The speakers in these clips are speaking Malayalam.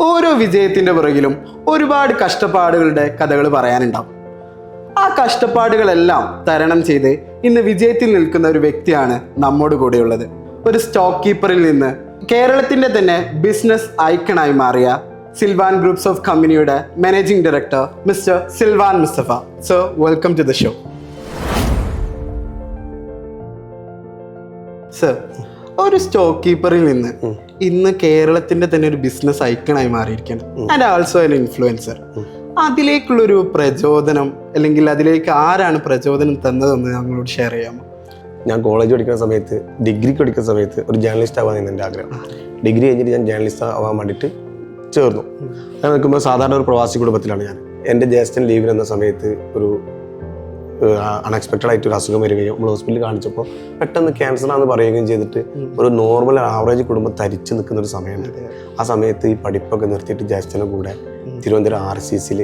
ഓരോ വിജയത്തിൻ്റെ പുറകിലും ഒരുപാട് കഷ്ടപ്പാടുകളുടെ കഥകൾ പറയാനുണ്ടാവും. ആ കഷ്ടപ്പാടുകളെല്ലാം തരണം ചെയ്ത് ഇന്ന് വിജയത്തിൽ നിൽക്കുന്ന ഒരു വ്യക്തിയാണ് നമ്മോട് കൂടെയുള്ളത്. ഒരു സ്റ്റോക്ക് കീപ്പറിൽ നിന്ന് കേരളത്തിൻ്റെ തന്നെ ബിസിനസ് ഐക്കണായി മാറിയ സിൽവാൻ ഗ്രൂപ്പ്സ് ഓഫ് കമ്പനിയുടെ managing director mister Silvan Mustafa. So welcome to the show. Sir, ഒരു സ്റ്റോക്ക് കീപ്പറിൽ നിന്ന് ഇന്ന് കേരളത്തിന്റെ തന്നെ ഒരു ബിസിനസ് ഐക്കണായി മാറിയിരിക്കുകയാണ്. And also an influencer. അതിലേക്കുള്ളൊരു പ്രചോദനം അല്ലെങ്കിൽ അതിലേക്ക് ആരാണ് പ്രചോദനം തന്നതെന്ന് ഞങ്ങളോട് ഷെയർ ചെയ്യാമോ? ഞാൻ കോളേജ് പഠിക്കുന്ന സമയത്ത്, ഡിഗ്രിക്ക് പഠിക്കുന്ന സമയത്ത് ഒരു ജേർണലിസ്റ്റ് ആവാനായിരുന്നു എൻ്റെ ആഗ്രഹം. ഡിഗ്രി കഴിഞ്ഞിട്ട് ഞാൻ ജേർണലിസ്റ്റ് ആവാൻ വേണ്ടിയിട്ട് ചേർന്നു. ഞാൻ നിൽക്കുമ്പോൾ സാധാരണ ഒരു പ്രവാസി കുടുംബത്തിലാണ് ഞാൻ. എൻ്റെ ജ്യേഷ്ഠൻ ലീവിൽ എന്ന സമയത്ത് ഒരു അൺഎക്സ്പെക്റ്റഡ് ആയിട്ട് ഒരു അസുഖം വരികയും നമ്മൾ ഹോസ്പിറ്റലിൽ കാണിച്ചപ്പോൾ പെട്ടെന്ന് ക്യാൻസറാണെന്ന് പറയുകയും ചെയ്തിട്ട് ഒരു നോർമൽ ആവറേജ് കുടുംബം തരിച്ചു നിൽക്കുന്ന ഒരു സമയമുണ്ട്. ആ സമയത്ത് ഈ പഠിപ്പൊക്കെ നിർത്തിയിട്ട് ജ്യേഷ്ഠൻ്റെ കൂടെ തിരുവനന്തപുരം RCCയിൽ,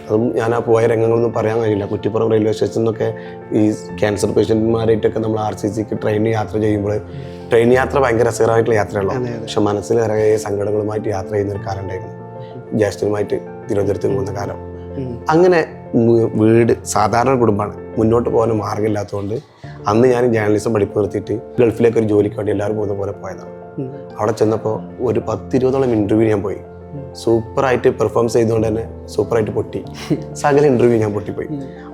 അതും ഞാൻ ആ പോയ രംഗങ്ങളൊന്നും പറയാൻ കഴിയില്ല, കുറ്റിപ്പുറം റെയിൽവേ സ്റ്റേഷനിൽ നിന്നൊക്കെ ഈ ക്യാൻസർ പേഷ്യൻറ്റുമാരായിട്ടൊക്കെ നമ്മൾ RCCക്ക് ട്രെയിനിൽ യാത്ര ചെയ്യുമ്പോൾ ട്രെയിൻ യാത്ര ഭയങ്കര രസകരമായിട്ടുള്ള യാത്രയുള്ളൂ. പക്ഷെ മനസ്സിൽ നിറയെ സങ്കടങ്ങളുമായിട്ട് യാത്ര ചെയ്യുന്ന ഒരു കാലം ഉണ്ടായിരുന്നു. ജ്യേഷ്ഠനുമായിട്ട് തിരുവനന്തപുരത്ത് പോകുന്ന കാലം. അങ്ങനെ വീട് സാധാരണ കുടുംബമാണ്, മുന്നോട്ട് പോകാൻ മാർഗ്ഗമില്ലാത്തതുകൊണ്ട് അന്ന് ഞാൻ ജേർണലിസം പഠിപ്പ് നിർത്തിയിട്ട് ഗൾഫിലേക്ക് ഒരു ജോലിക്ക് വേണ്ടി എല്ലാവരും പോകുന്ന പോലെ പോയതാണ്. അവിടെ ചെന്നപ്പോൾ ഒരു 10-20 ഇൻ്റർവ്യൂ ഞാൻ പോയി. സൂപ്പറായിട്ട് പെർഫോം ചെയ്തുകൊണ്ട് തന്നെ സൂപ്പറായിട്ട് പൊട്ടി. സകല ഇൻ്റർവ്യൂ ഞാൻ പൊട്ടിപ്പോയി.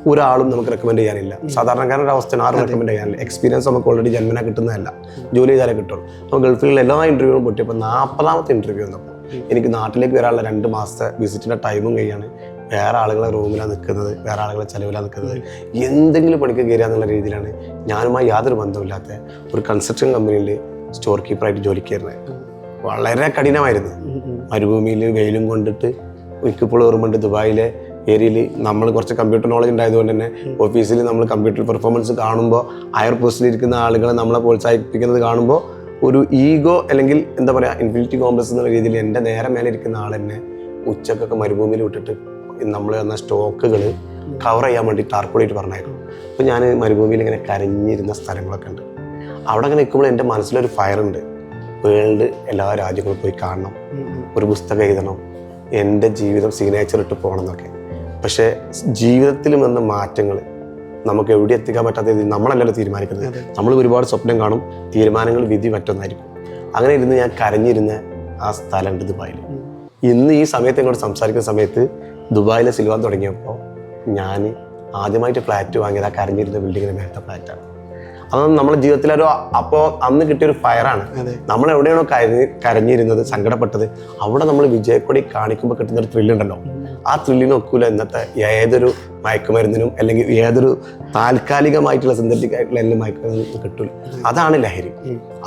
ഒരാളും നമുക്ക് റെക്കമെൻഡ് ചെയ്യാനില്ല. സാധാരണക്കാരുടെ അവസ്ഥ ആരും റെക്കമെൻഡ് ചെയ്യാനില്ല. എക്സ്പീരിയൻസ് നമുക്ക് ഓൾറെഡി ജന്മന കിട്ടുന്നതല്ല, ജോലി ചെയ്താലേ കിട്ടുള്ളൂ. അപ്പോൾ ഗൾഫിലുള്ള എല്ലാ ഇൻ്റർവ്യൂവും പൊട്ടിയപ്പോൾ 40ാമത്തെ ഇൻ്റർവ്യൂ വന്നപ്പോൾ എനിക്ക് നാട്ടിലേക്ക് വരാനുള്ള 2 മാസത്തെ വിസിറ്റിൻ്റെ ടൈമും കഴിയാണ്. വേറെ ആളുകളെ റൂമിലാണ് നിൽക്കുന്നത്, വേറെ ആളുകളെ ചെലവിലാണ് നിൽക്കുന്നത്. എന്തെങ്കിലും പണിക്ക് കയറുക എന്നുള്ള രീതിയിലാണ് ഞാനുമായി യാതൊരു ബന്ധമില്ലാത്ത ഒരു കൺസ്ട്രക്ഷൻ കമ്പനിയിൽ സ്റ്റോർ കീപ്പറായിട്ട് ജോലിക്ക് കയറുന്നത്. വളരെ കഠിനമായിരുന്നു. മരുഭൂമിയിൽ വെയിലും കൊണ്ടിട്ട് എനിക്കിപ്പോൾ ഓർമ്മയുണ്ട്, ദുബായിലെ ഏരിയയിൽ നമ്മൾ കുറച്ച് കമ്പ്യൂട്ടർ നോളജ് ഉണ്ടായതുകൊണ്ട് തന്നെ ഓഫീസിൽ നമ്മൾ കമ്പ്യൂട്ടർ പെർഫോമൻസ് കാണുമ്പോൾ ഹയർ പോസ്റ്റിലിരിക്കുന്ന ആളുകളെ നമ്മളെ പ്രോത്സാഹിപ്പിക്കുന്നത് കാണുമ്പോൾ ഒരു ഈഗോ അല്ലെങ്കിൽ എന്താ പറയുക ഇൻഫിനിറ്റി കോംപ്ലക്സ് എന്നുള്ള രീതിയിൽ എൻ്റെ നേരെ മേലെ ഇരിക്കുന്ന ആൾ തന്നെ ഉച്ചക്കൊക്കെ മരുഭൂമിയിൽ വിട്ടിട്ട് നമ്മൾ തന്ന സ്റ്റോക്കുകൾ കവർ ചെയ്യാൻ വേണ്ടി ടാർക്കോളിയിട്ട് പറഞ്ഞായിരുന്നു. അപ്പോൾ ഞാൻ മരുഭൂമിയിൽ ഇങ്ങനെ കരഞ്ഞിരുന്ന സ്ഥലങ്ങളൊക്കെ ഉണ്ട്. അവിടെ അങ്ങനെ നിൽക്കുമ്പോൾ എൻ്റെ മനസ്സിലൊരു ഫയറുണ്ട്. വേൾഡ് എല്ലാ രാജ്യങ്ങളും പോയി കാണണം, ഒരു പുസ്തകം എഴുതണം, എൻ്റെ ജീവിതം സിഗ്നേച്ചർ ഇട്ട് പോകണം എന്നൊക്കെ. പക്ഷേ ജീവിതത്തിൽ വന്ന മാറ്റങ്ങൾ നമുക്ക് എവിടെ എത്തിക്കാൻ പറ്റാത്ത രീതിയിൽ നമ്മളല്ലല്ലോ തീരുമാനിക്കുന്നത്. നമ്മൾ ഒരുപാട് സ്വപ്നം കാണും, തീരുമാനങ്ങൾ വിധി മറ്റൊന്നായിരിക്കും. അങ്ങനെ ഇരുന്ന് ഞാൻ കരഞ്ഞിരുന്ന ആ സ്ഥലമുണ്ട് ദുബായിൽ. ഇന്ന് ഈ സമയത്ത് ഇങ്ങോട്ട് സംസാരിക്കുന്ന സമയത്ത് ദുബായിലെ സിൽവാൻ തുടങ്ങിയപ്പോൾ ഞാൻ ആദ്യമായിട്ട് ഫ്ലാറ്റ് വാങ്ങിയത് ആ കരഞ്ഞിരുന്ന ബിൽഡിങ്ങിന് മേലത്തെ ഫ്ലാറ്റാണ്. അതൊന്നും നമ്മുടെ ജീവിതത്തിലൊരു അപ്പോൾ അന്ന് കിട്ടിയൊരു ഫയറാണ്. നമ്മൾ എവിടെയാണോ കരഞ്ഞിരുന്നത്, സങ്കടപ്പെട്ടത്, അവിടെ നമ്മൾ വിജയക്കൊടി കാണിക്കുമ്പോൾ കിട്ടുന്നൊരു ത്രില്ലുണ്ടല്ലോ, ആ ത്രില്ലിന് ഒക്കൂല ഇന്നത്തെ ഏതൊരു മയക്കുമരുന്നിനും അല്ലെങ്കിൽ ഏതൊരു താൽക്കാലികമായിട്ടുള്ള സിന്തറ്റിക് ആയിട്ടുള്ള എല്ലാ മയക്കുമരുന്നും കിട്ടില്ല. അതാണ് ലഹരി.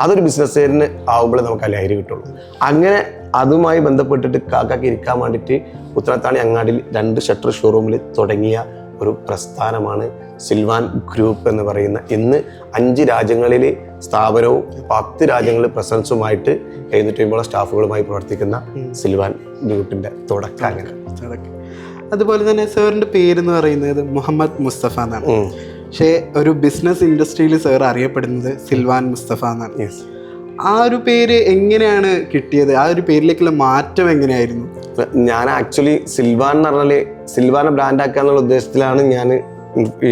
അതൊരു ബിസിനസ്സുകാരന് ആവുമ്പോഴേ നമുക്ക് ആ ലഹരി കിട്ടുള്ളൂ. അങ്ങനെ അതുമായി ബന്ധപ്പെട്ടിട്ട് കാക്കാക്ക് ഇരിക്കാൻ വേണ്ടിയിട്ട് ഉത്തരത്താണി അങ്ങാടിയിൽ 2 ഷട്ടർ ഷോറൂമിൽ തുടങ്ങിയ ഒരു പ്രസ്ഥാനമാണ് സിൽവാൻ ഗ്രൂപ്പ് എന്ന് പറയുന്ന. ഇന്ന് 5 രാജ്യങ്ങളിൽ സ്ഥാപനവും 10 രാജ്യങ്ങളിൽ പ്രസൻസുമായിട്ട് 750 സ്റ്റാഫുകളുമായി പ്രവർത്തിക്കുന്ന സിൽവാൻ ഗ്രൂപ്പിന്റെ തുടക്കം. അതുപോലെ തന്നെ സാറിന്റെ പേരെന്ന് പറയുന്നത് മുഹമ്മദ് മുസ്തഫ എന്നാണ്. പക്ഷേ ഒരു ബിസിനസ് ഇൻഡസ്ട്രിയിൽ സാർ അറിയപ്പെടുന്നത് സിൽവാൻ മുസ്തഫ എന്നാണ്. ആ ഒരു പേര് എങ്ങനെയാണ് കിട്ടിയത്? ആ ഒരു പേരിലേക്കുള്ള മാറ്റം എങ്ങനെയായിരുന്നു? ഞാൻ ആക്ച്വലി സിൽവാൻ എന്ന് പറഞ്ഞാൽ സിൽവാനെ ബ്രാൻഡാക്കുക എന്നുള്ള ഉദ്ദേശത്തിലാണ് ഞാൻ ഈ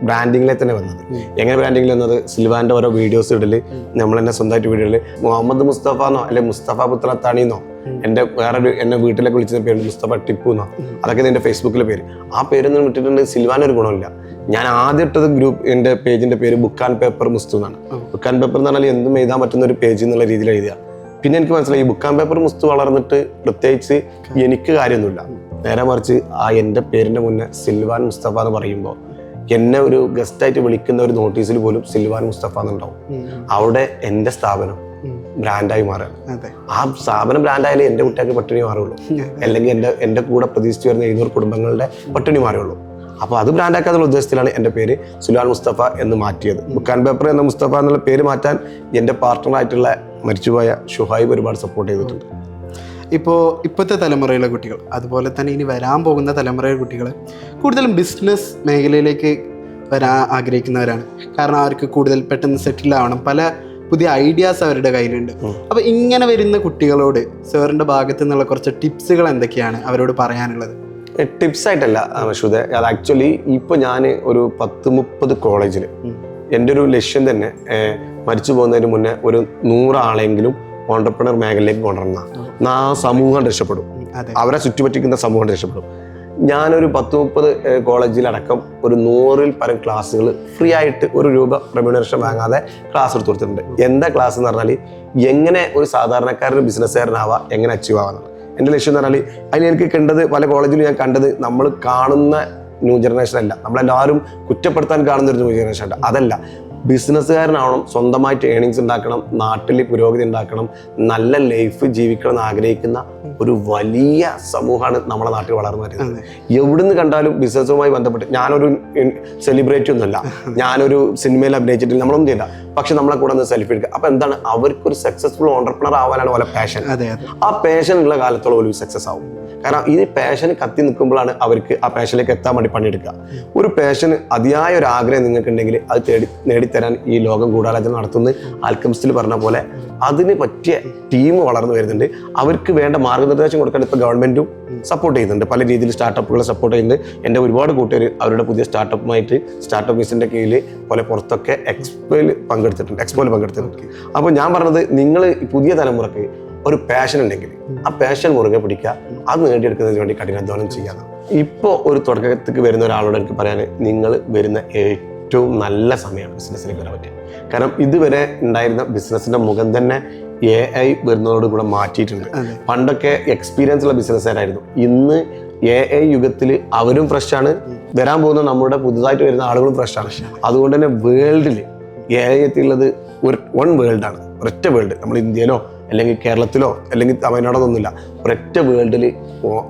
ബ്രാൻഡിങ്ങിലെ തന്നെ വന്നത്. എങ്ങനെ ബ്രാൻഡിങ്ങിൽ വന്നത്? സിൽവാൻ്റെ ഓരോ വീഡിയോസ് ഇടല്, നമ്മൾ തന്നെ സ്വന്തമായിട്ട് വീഡിയോ ഇടല്, മുഹമ്മദ് മുസ്തഫ എന്നോ അല്ലെങ്കിൽ മുസ്തഫ പുത്രത്താണിന്നോ, എൻ്റെ വേറൊരു എന്നെ വീട്ടിലേക്ക് വിളിച്ച പേര് മുസ്തഫ ടിപ്പു എന്നോ, അതൊക്കെ എൻ്റെ ഫേസ്ബുക്കിലെ പേര്. ആ പേരൊന്നും വിട്ടിട്ടുണ്ട് സിൽവാനൊരു ഗുണമില്ല. ഞാൻ ആദ്യം ഇട്ടത് എൻ്റെ പേജിൻ്റെ പേര് ബുക്ക് ആൻഡ് പേപ്പർ മുസ്തു എന്നാണ്. ബുക്ക് ആൻഡ് പേപ്പർ എന്ന് പറഞ്ഞാൽ എന്തും എഴുതാൻ പറ്റുന്ന ഒരു പേജ് എന്നുള്ള രീതിയിൽ എഴുതുക. പിന്നെ എനിക്ക് മനസ്സിലായി ഈ ബുക്ക് ആൻഡ് പേപ്പർ മുസ്തു വളർന്നിട്ട് പ്രത്യേകിച്ച് എനിക്ക് കാര്യമൊന്നുമില്ല. നേരെ മറിച്ച് ആ എൻ്റെ പേരിൻ്റെ മുന്നേ സിൽവാൻ മുസ്തഫ എന്ന് പറയുമ്പോൾ എന്നെ ഒരു ഗസ്റ്റായിട്ട് വിളിക്കുന്ന ഒരു നോട്ടീസിൽ പോലും സിൽവാൻ മുസ്തഫ എന്നുണ്ടാവും. അവിടെ എൻ്റെ സ്ഥാപനം ബ്രാൻഡായി മാറുകയാണ്. ആ സ്ഥാപനം ബ്രാൻഡായാലേ എൻ്റെ കുട്ടികൾക്ക് പട്ടിണി മാറുള്ളൂ, അല്ലെങ്കിൽ എൻ്റെ കൂടെ പ്രതീക്ഷിച്ച് വരുന്ന 700 കുടുംബങ്ങളുടെ പട്ടിണി മാറുള്ളൂ. അപ്പോൾ അത് ബ്രാൻഡാക്കാനുള്ള ഉദ്ദേശത്തിലാണ് എൻ്റെ പേര് സിൽവാൻ മുസ്തഫ എന്ന് മാറ്റിയത്. ബുക്ക് ആൻഡ് പേപ്പർ എന്ന മുസ്തഫ എന്നുള്ള പേര് മാറ്റാൻ എൻ്റെ പാർട്ട്ണറായിട്ടുള്ള മരിച്ചുപോയ ഷുഹൈബ് ഒരുപാട് സപ്പോർട്ട് ചെയ്തിട്ടുണ്ട്. ഇപ്പോഴത്തെ തലമുറയിലെ കുട്ടികൾ, അതുപോലെ തന്നെ ഇനി വരാൻ പോകുന്ന തലമുറയിലെ കുട്ടികൾ കൂടുതലും ബിസിനസ് മേഖലയിലേക്ക് വരാൻ ആഗ്രഹിക്കുന്നവരാണ്. കാരണം അവർക്ക് കൂടുതൽ പെട്ടെന്ന് സെറ്റിൽ ആവണം. പല പുതിയ ഐഡിയാസ് അവരുടെ കയ്യിലുണ്ട്. അപ്പോൾ ഇങ്ങനെ വരുന്ന കുട്ടികളോട് സാറിൻ്റെ ഭാഗത്തു നിന്നുള്ള കുറച്ച് ടിപ്സുകൾ എന്തൊക്കെയാണ് അവരോട് പറയാനുള്ളത്? ടിപ്സ് ആയിട്ടല്ല അശ്വത, അത് ആക്ച്വലി ഇപ്പോൾ ഞാൻ ഒരു 10-30 കോളേജിൽ എൻ്റെ ഒരു ലക്ഷ്യം തന്നെ മരിച്ചു പോകുന്നതിന് മുന്നേ ഒരു 100 ആളെങ്കിലും ഓൺട്രപ്രണർ മേഖലയിലേക്ക് കൊണ്ടുവരണം. ആ സമൂഹം രക്ഷപ്പെടും, അവരെ ചുറ്റുപറ്റിക്കുന്ന സമൂഹം രക്ഷപ്പെടും. ഞാനൊരു 10-30 കോളേജിലടക്കം ഒരു 100-ൽ പരം ക്ലാസ്സുകൾ ഫ്രീ ആയിട്ട് ₹1 റെമ്യൂണറേഷൻ വാങ്ങാതെ ക്ലാസ് എടുത്ത് കൊടുത്തിട്ടുണ്ട്. എന്താ ക്ലാസ് എന്ന് പറഞ്ഞാൽ എങ്ങനെ ഒരു സാധാരണക്കാരൻ ബിസിനസ്സുകാരനാവാം, എങ്ങനെ അച്ചീവ് ആവാമെന്നാണ് എൻ്റെ ലക്ഷ്യം എന്ന് പറഞ്ഞാൽ. അതിന് എനിക്ക് കണ്ടത് പല കോളേജിലും ഞാൻ കണ്ടത് നമ്മൾ കാണുന്ന ന്യൂ ജനറേഷൻ അല്ല, നമ്മളെല്ലാവരും കുറ്റപ്പെടുത്താൻ കാണുന്ന ഒരു ന്യൂ ജനറേഷൻ ഉണ്ട്. അതല്ല, ബിസിനസ്സുകാരനാവണം, സ്വന്തമായിട്ട് ഏണിങ്സ് ഉണ്ടാക്കണം, നാട്ടിൽ പുരോഗതി ഉണ്ടാക്കണം, നല്ല ലൈഫ് ജീവിക്കണം എന്ന് ആഗ്രഹിക്കുന്ന ഒരു വലിയ സമൂഹമാണ് നമ്മുടെ നാട്ടിൽ വളർന്നു വരുന്നത്. എവിടുന്ന് കണ്ടാലും ബിസിനസ്സുമായി ബന്ധപ്പെട്ട്, ഞാനൊരു സെലിബ്രിറ്റി ഒന്നുമല്ല, ഞാനൊരു സിനിമയിൽ അഭിനയിച്ചിട്ടില്ല, നമ്മളൊന്നും ചെയ്യില്ല, പക്ഷെ നമ്മളെ കൂടെ ഒന്ന് സെൽഫി എടുക്കുക. അപ്പൊ എന്താണ്, അവർക്കൊരു സക്സസ്ഫുൾ ഓണ്ടർപ്രണർ ആവാനാണ് പോലെ പാഷൻ. ആ പാഷൻ ഉള്ള കാലത്തോളം ഒരു സക്സസ് ആവും. കാരണം ഈ പാഷന് കത്തി നിൽക്കുമ്പോഴാണ് അവർക്ക് ആ പാഷനിലേക്ക് എത്താൻ വേണ്ടി പണിയെടുക്കുക. ഒരു പാഷന് അതിയായ ഒരു ആഗ്രഹം നിങ്ങൾക്ക് ഉണ്ടെങ്കിൽ അത് നേടിത്തരാൻ ഈ ലോകം ഗൂഢാലോചന നടത്തുന്ന ആൽക്കെമിസ്റ്റിൽ പറഞ്ഞ പോലെ അതിന് പറ്റിയ ടീം വളർന്നു വരുന്നുണ്ട്. അവർക്ക് വേണ്ട മാർഗനിർദ്ദേശം കൊടുക്കാൻ ഇപ്പോൾ ഗവൺമെന്റും സപ്പോർട്ട് ചെയ്യുന്നുണ്ട്, പല രീതിയിൽ സ്റ്റാർട്ടപ്പുകളെ സപ്പോർട്ട് ചെയ്യുന്നുണ്ട്. എൻ്റെ ഒരുപാട് കൂട്ടുകാർ അവരുടെ പുതിയ സ്റ്റാർട്ടപ്പുമായിട്ട് സ്റ്റാർട്ടപ്പ് മിഷൻ്റെ കീഴിൽ പോലെ പുറത്തൊക്കെ എക്സ്പോയിൽ പങ്കെടുത്തിട്ടുണ്ട്. അപ്പോൾ ഞാൻ പറഞ്ഞത്, നിങ്ങൾ പുതിയ തലമുറക്ക് ഒരു പാഷൻ ഉണ്ടെങ്കിൽ ആ പാഷൻ മുറുകെ പിടിക്കുക, അത് നേടിയെടുക്കുന്നതിന് വേണ്ടി കഠിനാധ്വാനം ചെയ്യാതെ. ഇപ്പോൾ ഒരു തുടക്കത്തേക്ക് വരുന്ന ഒരാളോട് എനിക്ക് പറയാൻ, നിങ്ങൾ വരുന്ന ഏറ്റവും നല്ല സമയമാണ് ബിസിനസ്സിലേക്ക് വരാൻ പറ്റുക. കാരണം ഇതുവരെ ഉണ്ടായിരുന്ന ബിസിനസ്സിന്റെ മുഖം തന്നെ AI വരുന്നതോട് കൂടെ മാറ്റിയിട്ടുണ്ട്. പണ്ടൊക്കെ എക്സ്പീരിയൻസ് ഉള്ള ബിസിനസ്സുകാരായിരുന്നു, ഇന്ന് AI യുഗത്തിൽ അവരും ഫ്രഷാണ്, വരാൻ പോകുന്ന നമ്മുടെ പുതുതായിട്ട് വരുന്ന ആളുകളും ഫ്രഷാണ്. അതുകൊണ്ട് തന്നെ വേൾഡിൽ AI എത്തിയുള്ളത് വൺ വേൾഡാണ്, ഒരൊറ്റ വേൾഡ്. നമ്മൾ ഇന്ത്യയിലോ അല്ലെങ്കിൽ കേരളത്തിലോ അല്ലെങ്കിൽ തമിഴ്നാടൊന്നുമില്ല, ഒരൊറ്റ വേൾഡിൽ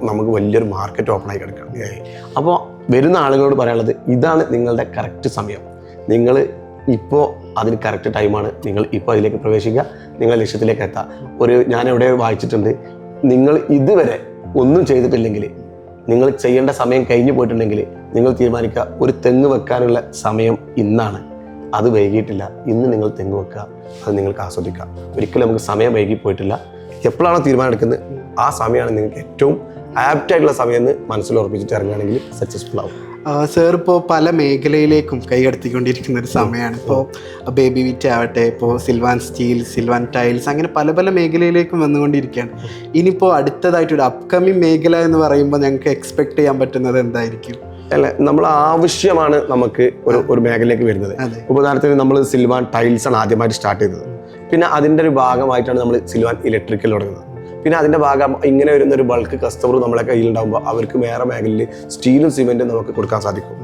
നമുക്ക് വലിയൊരു മാർക്കറ്റ് ഓപ്പൺ ആയി കിടക്കണം AI. അപ്പോൾ വരുന്ന ആളുകളോട് പറയാനുള്ളത്, ഇതാണ് നിങ്ങളുടെ കറക്റ്റ് സമയം, നിങ്ങൾ ഇപ്പോൾ അതിന് കറക്റ്റ് ടൈമാണ്, നിങ്ങൾ ഇപ്പോൾ അതിലേക്ക് പ്രവേശിക്കുക, നിങ്ങൾ ലക്ഷ്യത്തിലേക്ക് എത്താം. ഞാൻ എവിടെ വായിച്ചിട്ടുണ്ട്, നിങ്ങൾ ഇതുവരെ ഒന്നും ചെയ്തിട്ടില്ലെങ്കിൽ, നിങ്ങൾ ചെയ്യേണ്ട സമയം കഴിഞ്ഞു പോയിട്ടുണ്ടെങ്കിൽ നിങ്ങൾ തീരുമാനിക്കുക, ഒരു തെങ്ങ് വെക്കാനുള്ള സമയം ഇന്നാണ്, അത് വൈകിയിട്ടില്ല, ഇന്ന് നിങ്ങൾ തെങ്ങ് വെക്കുക, അത് നിങ്ങൾക്ക് ആസ്വദിക്കാം. ഒരിക്കലും നമുക്ക് സമയം വൈകി പോയിട്ടില്ല. എപ്പോഴാണോ തീരുമാനം എടുക്കുന്നത് ആ സമയമാണ് നിങ്ങൾക്ക് ഏറ്റവും ആപ്റ്റായിട്ടുള്ള സമയം എന്ന് മനസ്സിൽ ഉറപ്പിച്ചിട്ട് ഇറങ്ങുകയാണെങ്കിൽ സക്സസ്ഫുൾ ആവും. സാർ ഇപ്പോൾ പല മേഖലയിലേക്കും കൈകടത്തിക്കൊണ്ടിരിക്കുന്ന ഒരു സമയമാണ്. ഇപ്പോൾ ബേബി വിറ്റ് ആവട്ടെ, ഇപ്പോൾ സിൽവാൻ സ്റ്റീൽ, സിൽവാൻ ടൈൽസ്, അങ്ങനെ പല പല മേഖലയിലേക്കും വന്നുകൊണ്ടിരിക്കുകയാണ്. ഇനിയിപ്പോൾ അടുത്തതായിട്ടൊരു അപ്കമിങ് മേഖല എന്ന് പറയുമ്പോൾ ഞങ്ങൾക്ക് എക്സ്പെക്ട് ചെയ്യാൻ പറ്റുന്നത് എന്തായിരിക്കും? അല്ലെ, നമ്മൾ ആവശ്യമാണ് നമുക്ക് ഒരു മേഖലയിലേക്ക് വരുന്നത്. ഉദാഹരണത്തിന് നമ്മൾ സിൽവാൻ ടൈൽസ് ആണ് ആദ്യമായിട്ട് സ്റ്റാർട്ട് ചെയ്തത്. പിന്നെ അതിൻ്റെ ഒരു ഭാഗമായിട്ടാണ് നമ്മൾ സിൽവാൻ ഇലക്ട്രിക്കൽ തുടങ്ങുന്നത്. പിന്നെ അതിൻ്റെ ഭാഗം ഇങ്ങനെ വരുന്ന ഒരു ബൾക്ക് കസ്റ്റമർ നമ്മളെ കയ്യിലുണ്ടാകുമ്പോൾ അവർക്ക് വേറെ മേഖലയിൽ സ്റ്റീലും സിമെൻറ്റും നമുക്ക് കൊടുക്കാൻ സാധിക്കും.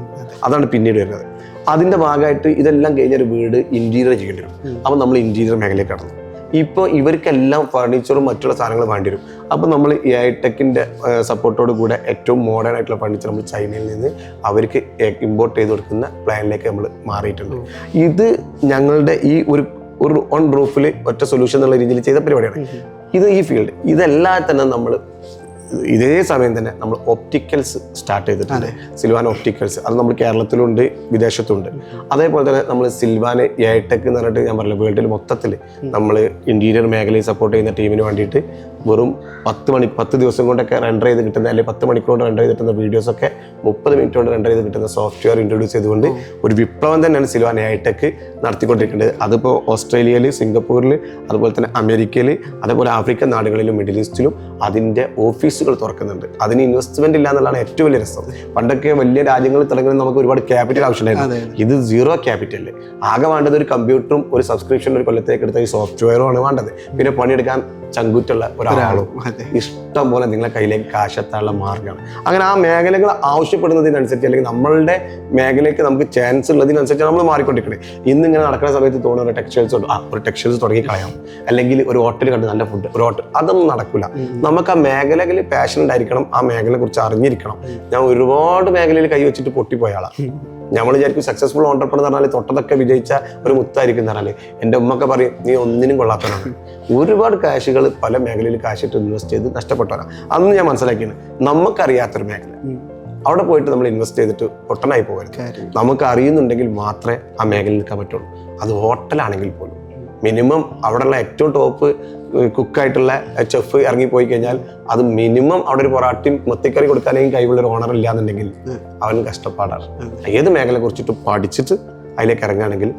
അതാണ് പിന്നീട് വരുന്നത്. അതിൻ്റെ ഭാഗമായിട്ട് ഇതെല്ലാം കഴിഞ്ഞൊരു വീട് ഇൻറ്റീരിയർ ചെയ്യേണ്ടി വരും. അപ്പോൾ നമ്മൾ ഇൻറ്റീരിയർ മേഖലയിലേക്ക് കടന്നു. ഇപ്പോൾ ഇവർക്കെല്ലാം ഫർണിച്ചറും മറ്റുള്ള സാധനങ്ങൾ വേണ്ടി വരും. അപ്പോൾ നമ്മൾ AI-ടെക്കിൻ്റെ സപ്പോർട്ടോട് കൂടെ ഏറ്റവും മോഡേൺ ആയിട്ടുള്ള ഫർണിച്ചർ നമ്മൾ ചൈനയിൽ നിന്ന് അവർക്ക് ഇമ്പോർട്ട് ചെയ്ത് കൊടുക്കുന്ന പ്ലാനിലേക്ക് നമ്മൾ മാറിയിട്ടുണ്ട്. ഇത് ഞങ്ങളുടെ ഈ ഒരു ഓൺ റൂഫിൽ ഒറ്റ സൊല്യൂഷൻ എന്നുള്ള രീതിയിൽ ചെയ്ത പരിപാടിയാണ്. ഈ ഫീൽഡ് ഇതെല്ലാം തന്നെ നമ്മൾ ഇതേ സമയം തന്നെ നമ്മൾ ഒപ്റ്റിക്കൽസ് സ്റ്റാർട്ട് ചെയ്തിട്ടുണ്ട്. സിൽവാൻ ഒപ്റ്റിക്കൽസ്, അത് നമ്മൾ കേരളത്തിലുണ്ട്, വിദേശത്തുണ്ട്. അതേപോലെ തന്നെ നമ്മൾ സിൽവാൻ AI-ടെക് എന്ന് പറഞ്ഞിട്ട് ഞാൻ പറഞ്ഞില്ല, വേൾഡിൽ മൊത്തത്തിൽ നമ്മൾ ഇൻറ്റീരിയർ മേഖലയിൽ സപ്പോർട്ട് ചെയ്യുന്ന ടീമിന് വേണ്ടിയിട്ട് വെറും 10 ദിവസം കൊണ്ടൊക്കെ റെൻഡർ ചെയ്ത് കിട്ടുന്ന, അല്ലെങ്കിൽ 10 മണിക്കൂർ കൊണ്ട് റെൻഡർ ചെയ്ത് കിട്ടുന്ന വീഡിയോസൊക്കെ 30 മിനിറ്റ് കൊണ്ട് റെൻഡർ ചെയ്ത് കിട്ടുന്ന സോഫ്റ്റ്വെയർ ഇൻട്രൊഡ്യൂസ് ചെയ്തുകൊണ്ട് ഒരു വിപ്ലവം തന്നെയാണ് സിൽവാൻ AI-ടെക് നടത്തിക്കൊണ്ടിരിക്കുന്നത്. അതിപ്പോൾ ഓസ്ട്രേലിയയിൽ, സിംഗപ്പൂരിൽ, അതുപോലെ തന്നെ അമേരിക്കയിൽ, അതേപോലെ ആഫ്രിക്കൻ നാടുകളിലും മിഡിൽ ഈസ്റ്റിലും അതിൻ്റെ ഓഫീസുകൾ തുറക്കുന്നുണ്ട്. അതിന് ഇൻവെസ്റ്റ്മെന്റ് ഇല്ല എന്നുള്ളതാണ് ഏറ്റവും വലിയ രസം. പണ്ടൊക്കെ വലിയ രാജ്യങ്ങളിൽ തുടങ്ങുന്ന നമുക്ക് ഒരുപാട് ക്യാപിറ്റൽ ആവശ്യമുണ്ടായിരുന്നു. ഇത് 0 ക്യാപിറ്റൽ. ആകെ വേണ്ടത് ഒരു കമ്പ്യൂട്ടറും ഒരു സബ്സ്ക്രിപ്ഷൻ ഒരു കൊല്ലത്തേക്ക് എടുത്ത ഈ സോഫ്റ്റ്വെയറും ആണ് വേണ്ടത്. പിന്നെ പണിയെടുക്കാൻ ചങ്കുറ്റുള്ള ഒരാളും ഇഷ്ടം പോലെ നിങ്ങളെ കയ്യിലേക്ക് കാശെത്താനുള്ള മാർഗ്ഗമാണ്. അങ്ങനെ ആ മേഖലകൾ ആവശ്യപ്പെടുന്നതിനനുസരിച്ച്, അല്ലെങ്കിൽ നമ്മളുടെ മേഖലയ്ക്ക് നമുക്ക് ചാൻസ് ഉള്ളതിനനുസരിച്ച് നമ്മൾ മാറിക്കൊണ്ടിരിക്കണേ. ഇന്നിങ്ങനെ നടക്കുന്ന സമയത്ത് തോന്നുന്ന ഒരു ടെക്സ്റ്റൈൽസ് ഉണ്ട്, ഒരു ടെക്സ്റ്റൈൽസ് തുടങ്ങി കളയാം, അല്ലെങ്കിൽ ഒരു ഹോട്ടൽ കണ്ട് നല്ല ഫുഡ്, ഒരു ഹോട്ടൽ, അതൊന്നും നടക്കില്ല. നമുക്ക് ആ മേഖലകളിൽ പാഷൻ ഉണ്ടായിരിക്കണം, ആ മേഖലയെ കുറിച്ച് അറിഞ്ഞിരിക്കണം. ഞാൻ ഒരുപാട് മേഖലയിൽ കൈവച്ചിട്ട് പൊട്ടിപ്പോയ ആളാണ്. നമ്മൾ വിചാരിക്കും സക്സസ്ഫുൾ ഓണ്ടർപ്രണർ എന്ന് പറഞ്ഞാൽ തൊട്ടതൊക്കെ വിജയിച്ച ഒരു മുത്തായിരിക്കും എന്ന് പറഞ്ഞാൽ, എൻ്റെ ഉമ്മൊക്കെ പറയും നീ ഒന്നിനും കൊള്ളാത്തവനാണ്. ഒരുപാട് കാശുകൾ പല മേഖലയിൽ കാശിട്ട് ഇൻവെസ്റ്റ് ചെയ്ത് നഷ്ടപ്പെട്ടവരാണ്. അന്ന് ഞാൻ മനസ്സിലാക്കിയാണ്, നമുക്കറിയാത്തൊരു മേഖല അവിടെ പോയിട്ട് നമ്മൾ ഇൻവെസ്റ്റ് ചെയ്തിട്ട് പൊട്ടനായി പോകരുത്. നമുക്ക് അറിയുന്നുണ്ടെങ്കിൽ മാത്രമേ ആ മേഖലയിൽ നിൽക്കാൻ പറ്റുള്ളൂ. അത് ഹോട്ടലാണെങ്കിൽ പോലും മിനിമം അവിടെയുള്ള ഏറ്റവും ടോപ്പ് കുക്കായിട്ടുള്ള ചെഫ് ഇറങ്ങിപ്പോയി കഴിഞ്ഞാൽ അത് മിനിമം അവിടെ ഒരു പൊറാട്ടയും മത്തിക്കറി കൊടുക്കാനെങ്കിലും കഴിവുള്ള ഒരു ഓണർ ഇല്ലാന്നുണ്ടെങ്കിൽ അവൻ കഷ്ടപ്പാടാണ്. ഏത് മേഖലയെ കുറിച്ചിട്ട് പഠിച്ചിട്ട് അതിലേക്ക് ഇറങ്ങുകയാണെങ്കിൽ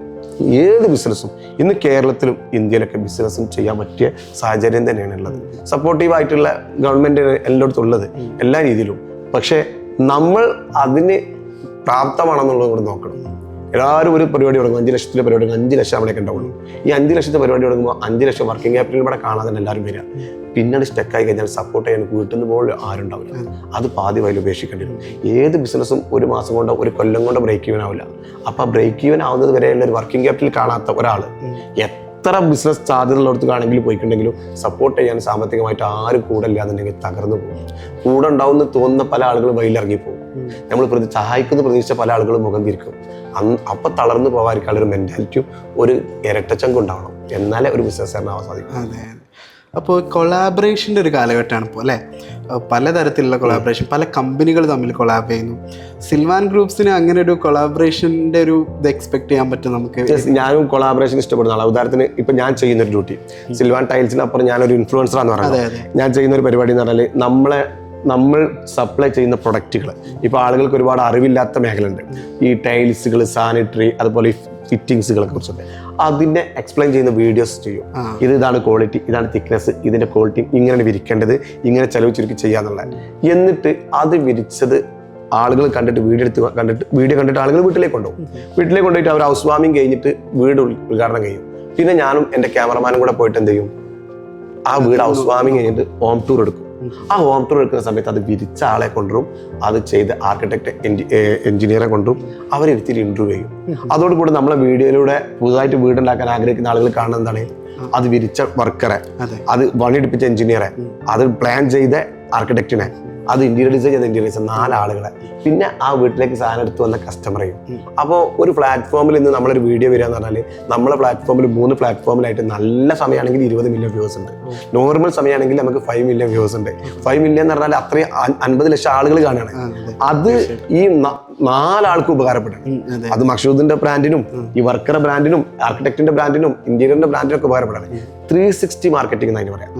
ഏത് ബിസിനസ്സും ഇന്ന് കേരളത്തിലും ഇന്ത്യയിലൊക്കെ ബിസിനസ്സും ചെയ്യാൻ പറ്റിയ സാഹചര്യം തന്നെയാണ് ഉള്ളത്. സപ്പോർട്ടീവായിട്ടുള്ള ഗവൺമെന്റ് എല്ലായിടത്തും ഉള്ളത് എല്ലാ രീതിയിലും. പക്ഷെ നമ്മൾ അതിന് പ്രാപ്തമാണെന്നുള്ളത് കൂടെ നോക്കണം. എല്ലാവരും ഒരു പരിപാടി തുടങ്ങും, 5 ലക്ഷത്തിലെ പരിപാടി 5 ലക്ഷം അവിടേക്ക് ഉണ്ടാവുള്ളൂ. ഈ 5 ലക്ഷത്തെ പരിപാടി തുടങ്ങുമ്പോൾ 5 ലക്ഷം വർക്കിംഗ് ക്യാപിറ്റൽ ഇവിടെ കാണാതെ തന്നെ എല്ലാവരും വരിക. പിന്നീട് സ്റ്റക്കായി കഴിഞ്ഞാൽ സപ്പോർട്ട് ചെയ്യാൻ വീട്ടിൽ നിന്ന് പോലും ആരും ഉണ്ടാവില്ല. അത് പാതി വയൽ ഉപേക്ഷിക്കേണ്ടി വരും. ഏത് ബിസിനസ്സും ഒരു മാസം കൊണ്ടോ ഒരു കൊല്ലം കൊണ്ടോ ബ്രേക്ക് ഈവൻ ആവില്ല. അപ്പം ബ്രേക്ക് ഈവൻ ആവുന്നത് വരെയുള്ള ഒരു വർക്കിംഗ് ക്യാപിറ്റൽ കാണാത്ത ഒരാൾ എത്ര ബിസിനസ് സാധ്യതയുള്ളടത്ത് ആണെങ്കിലും പോയിട്ടുണ്ടെങ്കിലും സപ്പോർട്ട് ചെയ്യാൻ സാമ്പത്തികമായിട്ട് ആരും കൂടെ ഇല്ലാന്നുണ്ടെങ്കിൽ തകർന്നു പോകും. കൂടെ ഉണ്ടാവുമെന്ന് തോന്നുന്ന പല ആളുകളും വഴിയിലിറങ്ങിപ്പോകും. നമ്മൾ സഹായിക്കുന്ന പ്രതീക്ഷിച്ച പല ആളുകളും മുഖം തിരിക്കും. അപ്പം തളർന്നു പോകാതിരിക്കാനുള്ള ഒരു മെന്റാലിറ്റിയും ഒരു ഇരട്ടച്ചങ്കും ഉണ്ടാവണം. എന്നാലേ ഒരു ബിസിനസ്സുകാരനാവാൻ സാധിക്കും. അതെ. അപ്പോൾ കൊളാബറേഷൻ്റെ ഒരു കാലഘട്ടമാണ് ഇപ്പോൾ അല്ലേ? പലതരത്തിലുള്ള കൊളാബറേഷൻ, പല കമ്പനികൾ തമ്മിൽ കൊളാബ് ചെയ്യുന്നു. സിൽവാൻ ഗ്രൂപ്പ്സിന് അങ്ങനെ ഒരു കൊളാബറേഷൻ്റെ ഒരു ഇത് എക്സ്പെക്ട് ചെയ്യാൻ പറ്റും നമുക്ക്? ഞാനും കൊളാബറേഷൻ ഇഷ്ടപ്പെടുന്ന ആളാണ്. ഉദാഹരണത്തിന് ഇപ്പം ഞാൻ ചെയ്യുന്ന ഒരു ഡ്യൂട്ടി സിൽവാൻ ടൈൽസിനപ്പുറം ഞാനൊരു ഇൻഫ്ലുവൻസറാന്ന് പറയുന്നത്. ഞാൻ ചെയ്യുന്ന ഒരു പരിപാടി എന്ന് പറഞ്ഞാൽ നമ്മൾ സപ്ലൈ ചെയ്യുന്ന പ്രൊഡക്റ്റുകൾ ഇപ്പോൾ ആളുകൾക്ക് ഒരുപാട് അറിവില്ലാത്ത മേഖലയുണ്ട്. ഈ ടൈൽസുകൾ, സാനിറ്ററി, അതുപോലെ ഈ ഫിറ്റിങ്സുകളെ കുറിച്ചൊക്കെ അതിനെ എക്സ്പ്ലെയിൻ ചെയ്യുന്ന വീഡിയോസ് ചെയ്യും. ഇതാണ് ക്വാളിറ്റി, ഇതാണ് തിക്നെസ്, ഇതിൻ്റെ ക്വാളിറ്റി ഇങ്ങനെ വിരിക്കേണ്ടത്, ഇങ്ങനെ ചെലവ് ചുരുക്കി ചെയ്യാന്നുള്ളത്. എന്നിട്ട് അത് വിരിച്ചത് ആളുകൾ കണ്ടിട്ട് വീഡിയോ കണ്ടിട്ട് ആളുകൾ വീട്ടിലേക്ക് കൊണ്ടുപോകും. വീട്ടിലേക്ക് കൊണ്ടുപോയിട്ട് അവർ ഹൗസ് വാമിങ് കഴിഞ്ഞിട്ട് വീട് ഉദ്ഘാടനം കഴിയും. പിന്നെ ഞാനും എൻ്റെ ക്യാമറമാനും കൂടെ പോയിട്ട് എന്ത് ചെയ്യും, ആ വീട് ഹൗസ് വാമിങ് കഴിഞ്ഞിട്ട് ഹോം ടൂർ എടുക്കും. ആ ഹോം ടൂർ എടുക്കുന്ന സമയത്ത് അത് വിരിച്ച ആളെ കൊണ്ടുവരും, അത് ചെയ്ത് ആർക്കിടെക്ട് എഞ്ചിനീയറെ കൊണ്ടുവരും, അവരെടുത്തിട്ട് ഇൻറ്റർവ്യൂ ചെയ്യും. അതോടുകൂടി നമ്മളെ വീഡിയോയിലൂടെ പുതുതായിട്ട് വീടുണ്ടാക്കാൻ ആഗ്രഹിക്കുന്ന ആളുകൾ കാണുന്നത് എന്താണ്, അത് വിരിച്ച വർക്കറെ, അത് പണിയെടുപ്പിച്ച എഞ്ചിനീയറെ, അത് പ്ലാൻ ചെയ്ത ആർക്കിടെക്റ്റിനെ, അത് ഇന്റീരിയർ ഡിസൈൻ ചെയ്ത ഇന്റീരിയർ 4 ആളുകളെ, പിന്നെ ആ വീട്ടിലേക്ക് സാധനം എടുത്ത് വന്ന കസ്റ്റമറെയും. അപ്പോൾ ഒരു പ്ലാറ്റ്ഫോമിൽ ഇന്ന് നമ്മളൊരു വീഡിയോ വരിക എന്ന് പറഞ്ഞാൽ നമ്മളെ പ്ലാറ്റ്ഫോമിൽ 3 പ്ലാറ്റ്ഫോമിലായിട്ട് നല്ല സമയമാണെങ്കിൽ 20 മില്യൺ വ്യൂസ് ഉണ്ട്. നോർമൽ സമയമാണെങ്കിൽ നമുക്ക് 5 മില്യൺ വ്യൂസ് ഉണ്ട്. 5 മില്യൺ എന്ന് പറഞ്ഞാൽ അത്രയും 50 ലക്ഷം ആളുകൾ കാണുകയാണ്. അത് ഈ 4 ആൾക്ക് ഉപകാരപ്പെടണം. അത് മഖ്സൂദിന്റെ ബ്രാൻഡിനും ഈ വർക്കറെ ബ്രാൻഡിനും ആർക്കിടെക്റ്റിന്റെ ബ്രാൻഡിനും ഇന്റീരിയറിന്റെ ബ്രാൻഡിനും ഒക്കെ ഉപകാരപ്പെടണം. 360 മാർക്കറ്റിംഗ് എന്നതിന് പറയാം.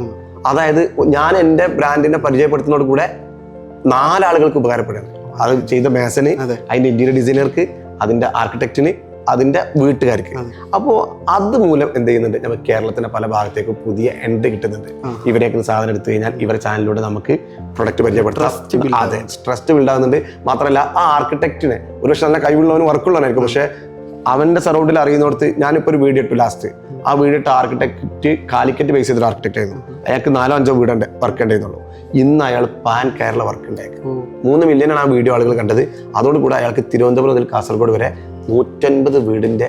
അതായത് ഞാൻ എൻ്റെ ബ്രാൻഡിനെ പരിചയപ്പെടുത്തുന്നതോട് കൂടെ 4 ആളുകൾക്ക് ഉപകാരപ്പെടുകയാണ്. അത് ചെയ്ത മേസന്, അതിന്റെ ഇന്റീരിയർ ഡിസൈനർക്ക്, അതിന്റെ ആർക്കിടെക്റ്റിന്, അതിന്റെ വീട്ടുകാർക്ക്. അപ്പോൾ അതുമൂലം എന്ത് ചെയ്യുന്നുണ്ട്, നമുക്ക് കേരളത്തിന്റെ പല ഭാഗത്തേക്ക് പുതിയ എൻട്രി കിട്ടുന്നുണ്ട്. ഇവരേക്ക് സാധനം എടുത്തു കഴിഞ്ഞാൽ ഇവരെ ചാനലിലൂടെ നമുക്ക് പ്രൊഡക്റ്റ് പരിചയപ്പെടുത്താം. അതെ, ട്രസ്റ്റ് ബിൽഡ് ആകുന്നുണ്ട്. മാത്രമല്ല ആ ആർക്കിടെക്റ്റിനെ ഒരു പക്ഷെ നല്ല കഴിവുള്ളവനും വർക്കുള്ളവനായിരിക്കും, പക്ഷെ അവന്റെ സറൗണ്ടിൽ അറിയുന്നിടത്ത് ഞാനിപ്പോൾ ഒരു വീഡിയോ ഇട്ടു ലാസ്റ്റ്. ആ വീഡിയോ ഇട്ട ആർക്കിടെക്റ്റ് കാലിക്കറ്റ് ബേസ് ചെയ്തൊരു ആർക്കിടെക്റ്റ് ആയിരുന്നു. അയാൾക്ക് 4-5 വീടുണ്ട് വർക്ക് ഉണ്ടായിരുന്നുള്ളൂ. ഇന്ന് അയാൾ പാൻ കേരള വർക്ക് ഉണ്ടായിരുന്നു. 3 മില്യനാണ് ആ വീഡിയോ ആളുകൾ കണ്ടത്. അതോടുകൂടി അയാൾക്ക് തിരുവനന്തപുരം മുതൽ കാസർഗോഡ് വരെ 150 വീടിന്റെ